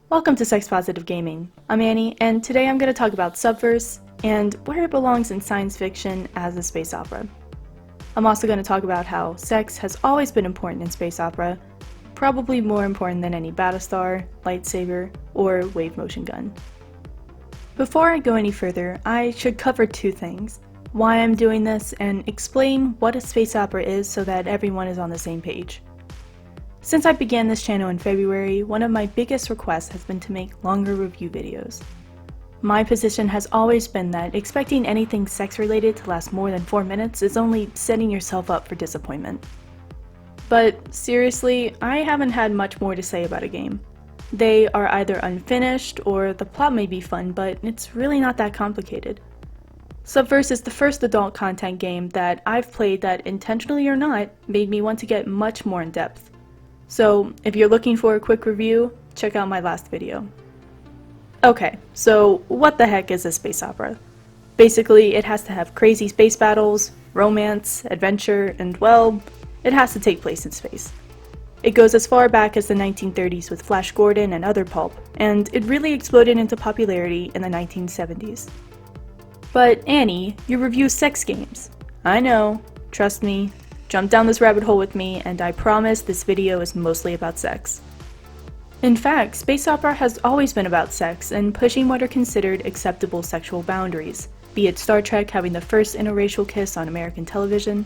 Welcome to Sex Positive Gaming. I'm Annie, and today I'm going to talk about Subverse and where it belongs in science fiction as a space opera. I'm also going to talk about how sex has always been important in space opera, probably more important than any Battlestar, lightsaber, or wave motion gun. Before I go any further, I should cover two things: why I'm doing this and explain what a space opera is so that everyone is on the same page. Since I began this channel in February, one of my biggest requests has been to make longer review videos. My position has always been that expecting anything sex-related to last more than 4 minutes is only setting yourself up for disappointment. But seriously, I haven't had much more to say about a game. They are either unfinished or the plot may be fun, but it's really not that complicated. Subverse is the first adult content game that I've played that, intentionally or not, made me want to get much more in depth. So if you're looking for a quick review, check out my last video. Okay, so what the heck is a space opera? Basically, it has to have crazy space battles, romance, adventure, and well, it has to take place in space. It goes as far back as the 1930s with Flash Gordon and other pulp, and it really exploded into popularity in the 1970s. But Annie, you review sex games. I know, trust me. Jump down this rabbit hole with me, and I promise this video is mostly about sex. In fact, space opera has always been about sex and pushing what are considered acceptable sexual boundaries, be it Star Trek having the first interracial kiss on American television,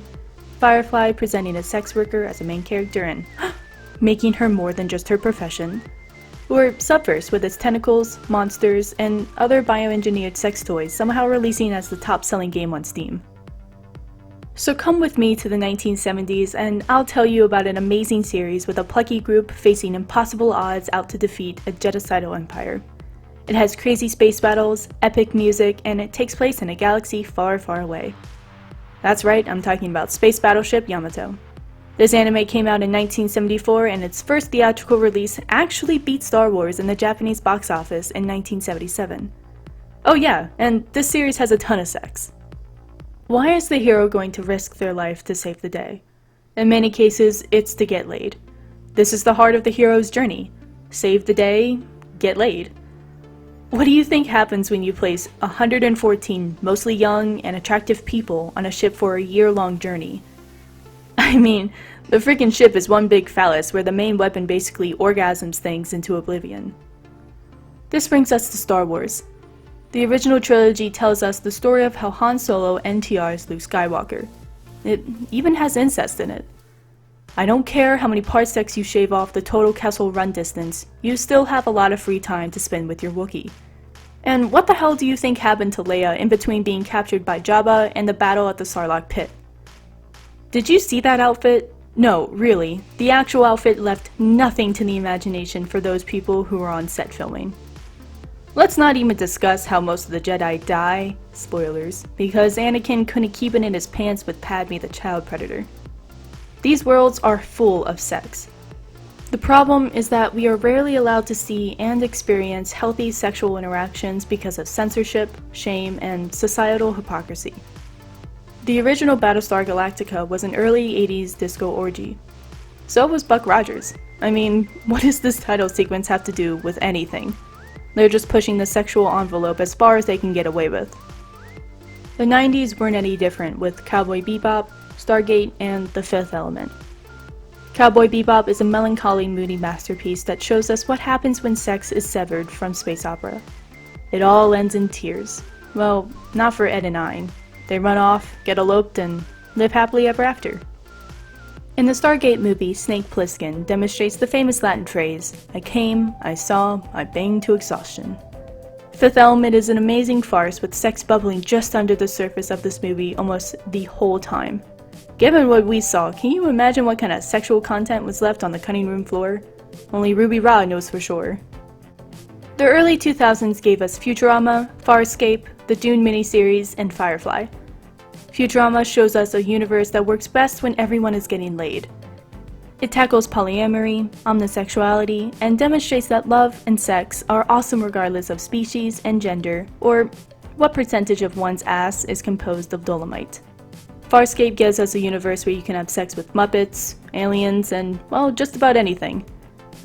Firefly presenting a sex worker as a main character and making her more than just her profession, or Subverse with its tentacles, monsters, and other bioengineered sex toys somehow releasing as the top-selling game on Steam. So come with me to the 1970s and I'll tell you about an amazing series with a plucky group facing impossible odds out to defeat a genocidal empire. It has crazy space battles, epic music, and it takes place in a galaxy far, far away. That's right, I'm talking about Space Battleship Yamato. This anime came out in 1974 and its first theatrical release actually beat Star Wars in the Japanese box office in 1977. Oh yeah, and this series has a ton of sex. Why is the hero going to risk their life to save the day? In many cases, it's to get laid. This is the heart of the hero's journey. Save the day, get laid. What do you think happens when you place 114 mostly young and attractive people on a ship for a year-long journey? I mean, the freaking ship is one big phallus where the main weapon basically orgasms things into oblivion. This brings us to Star Wars. The original trilogy tells us the story of how Han Solo NTRs Luke Skywalker. It even has incest in it. I don't care how many parsecs you shave off the total Kessel Run distance, you still have a lot of free time to spend with your Wookiee. And what the hell do you think happened to Leia in between being captured by Jabba and the battle at the Sarlacc pit? Did you see that outfit? No, really, the actual outfit left nothing to the imagination for those people who were on set filming. Let's not even discuss how most of the Jedi die, spoilers, because Anakin couldn't keep it in his pants with Padme the child predator. These worlds are full of sex. The problem is that we are rarely allowed to see and experience healthy sexual interactions because of censorship, shame, and societal hypocrisy. The original Battlestar Galactica was an early 80s disco orgy. So was Buck Rogers. I mean, what does this title sequence have to do with anything? They're just pushing the sexual envelope as far as they can get away with. The 90s weren't any different with Cowboy Bebop, Stargate, and The Fifth Element. Cowboy Bebop is a melancholy, moody masterpiece that shows us what happens when sex is severed from space opera. It all ends in tears. Well, not for Ed and Ein. They run off, get eloped, and live happily ever after. In the Stargate movie, Snake Plissken demonstrates the famous Latin phrase, "I came, I saw, I banged to exhaustion." Fifth Element is an amazing farce with sex bubbling just under the surface of this movie almost the whole time. Given what we saw, can you imagine what kind of sexual content was left on the cutting room floor? Only Ruby Rhod knows for sure. The early 2000s gave us Futurama, Farscape, the Dune miniseries, and Firefly. Futurama shows us a universe that works best when everyone is getting laid. It tackles polyamory, omnisexuality, and demonstrates that love and sex are awesome regardless of species and gender, or what percentage of one's ass is composed of dolomite. Farscape gives us a universe where you can have sex with Muppets, aliens, and, well, just about anything.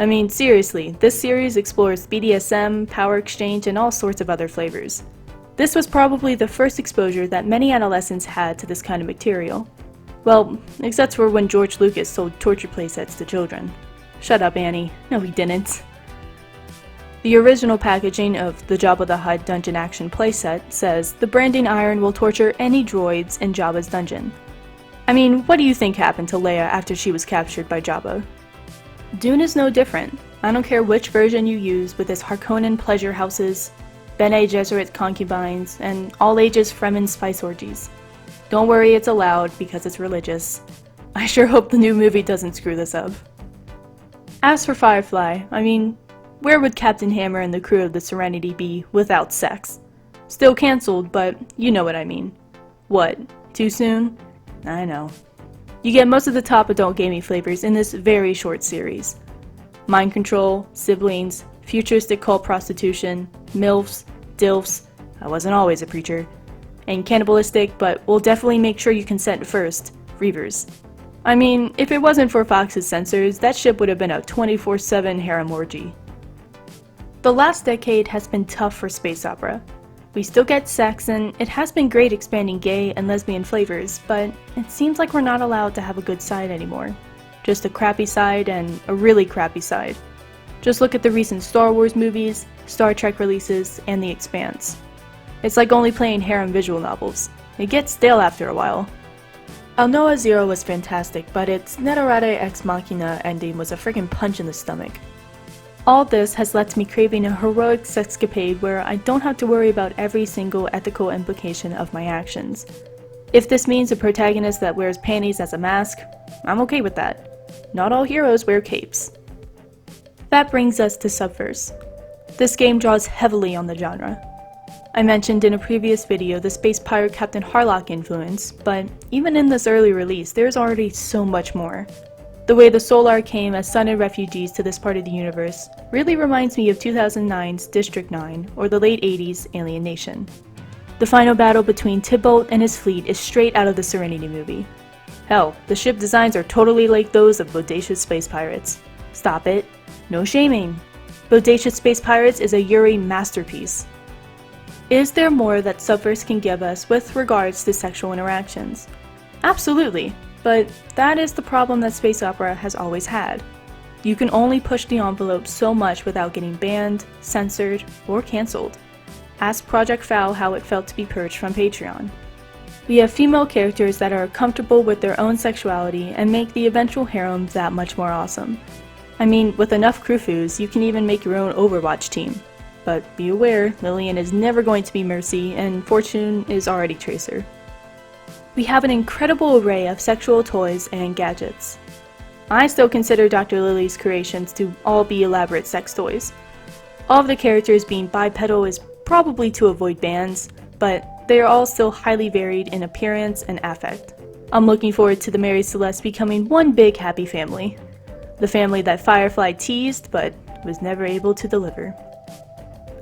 I mean, seriously, this series explores BDSM, power exchange, and all sorts of other flavors. This was probably the first exposure that many adolescents had to this kind of material. Well, except for when George Lucas sold torture playsets to children. Shut up, Annie. No, he didn't. The original packaging of the Jabba the Hutt Dungeon Action playset says the branding iron will torture any droids in Jabba's dungeon. I mean, what do you think happened to Leia after she was captured by Jabba? Dune is no different. I don't care which version you use with its Harkonnen pleasure houses, Bene Gesserit concubines, and all-ages Fremen spice orgies. Don't worry, it's allowed because it's religious. I sure hope the new movie doesn't screw this up. As for Firefly, I mean, where would Captain Hammer and the crew of the Serenity be without sex? Still cancelled, but you know what I mean. What, too soon? I know. You get most of the top adult gaming flavors in this very short series. Mind control, siblings, futuristic cult prostitution, MILFs, DILFs, I wasn't always a preacher, and cannibalistic, but we'll definitely make sure you consent first, Reavers. I mean, if it wasn't for Fox's censors, that ship would have been a 24/7 harem orgy. The last decade has been tough for space opera. We still get sex, and it has been great expanding gay and lesbian flavors, but it seems like we're not allowed to have a good side anymore. Just a crappy side and a really crappy side. Just look at the recent Star Wars movies, Star Trek releases, and The Expanse. It's like only playing harem visual novels. It gets stale after a while. Alnoa Zero was fantastic, but its Netorate Ex Machina ending was a friggin' punch in the stomach. All this has led to me craving a heroic sexcapade where I don't have to worry about every single ethical implication of my actions. If this means a protagonist that wears panties as a mask, I'm okay with that. Not all heroes wear capes. That brings us to Subverse. This game draws heavily on the genre. I mentioned in a previous video the space pirate Captain Harlock influence, but even in this early release, there's already so much more. The way the Solar came as sunted refugees to this part of the universe really reminds me of 2009's District 9 or the late 80s Alien Nation. The final battle between Tybalt and his fleet is straight out of the Serenity movie. Hell, the ship designs are totally like those of Bodacious Space Pirates. Stop it. No shaming. Bodacious Space Pirates is a Yuri masterpiece. Is there more that Subverse can give us with regards to sexual interactions? Absolutely. But that is the problem that space opera has always had. You can only push the envelope so much without getting banned, censored, or cancelled. Ask Project Foul how it felt to be purged from Patreon. We have female characters that are comfortable with their own sexuality and make the eventual harem that much more awesome. I mean, with enough crewfoos, you can even make your own Overwatch team. But be aware, Lillian is never going to be Mercy, and Fortune is already Tracer. We have an incredible array of sexual toys and gadgets. I still consider Dr. Lily's creations to all be elaborate sex toys. All of the characters being bipedal is probably to avoid bans, but they are all still highly varied in appearance and affect. I'm looking forward to the Mary Celeste becoming one big happy family. The family that Firefly teased, but was never able to deliver.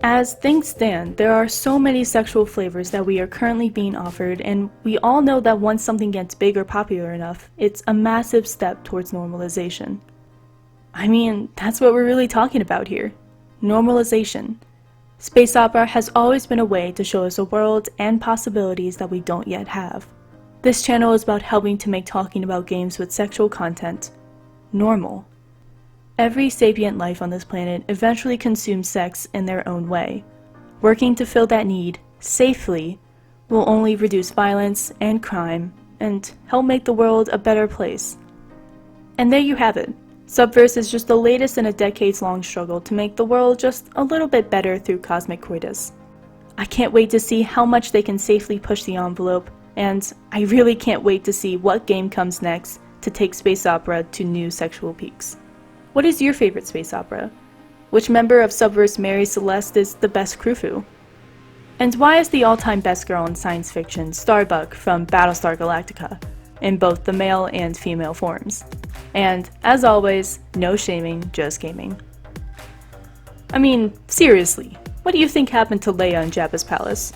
As things stand, there are so many sexual flavors that we are currently being offered, and we all know that once something gets big or popular enough, it's a massive step towards normalization. I mean, that's what we're really talking about here. Normalization. Space opera has always been a way to show us a world and possibilities that we don't yet have. This channel is about helping to make talking about games with sexual content normal. Every sapient life on this planet eventually consumes sex in their own way. Working to fill that need, safely, will only reduce violence and crime, and help make the world a better place. And there you have it. Subverse is just the latest in a decades-long struggle to make the world just a little bit better through cosmic coitus. I can't wait to see how much they can safely push the envelope, and I really can't wait to see what game comes next to take space opera to new sexual peaks. What is your favorite space opera? Which member of Subverse Mary Celeste is the best crewfoo? And why is the all-time best girl in science fiction Starbuck from Battlestar Galactica, in both the male and female forms? And, as always, no shaming, just gaming. I mean, seriously, what do you think happened to Leia in Jabba's palace?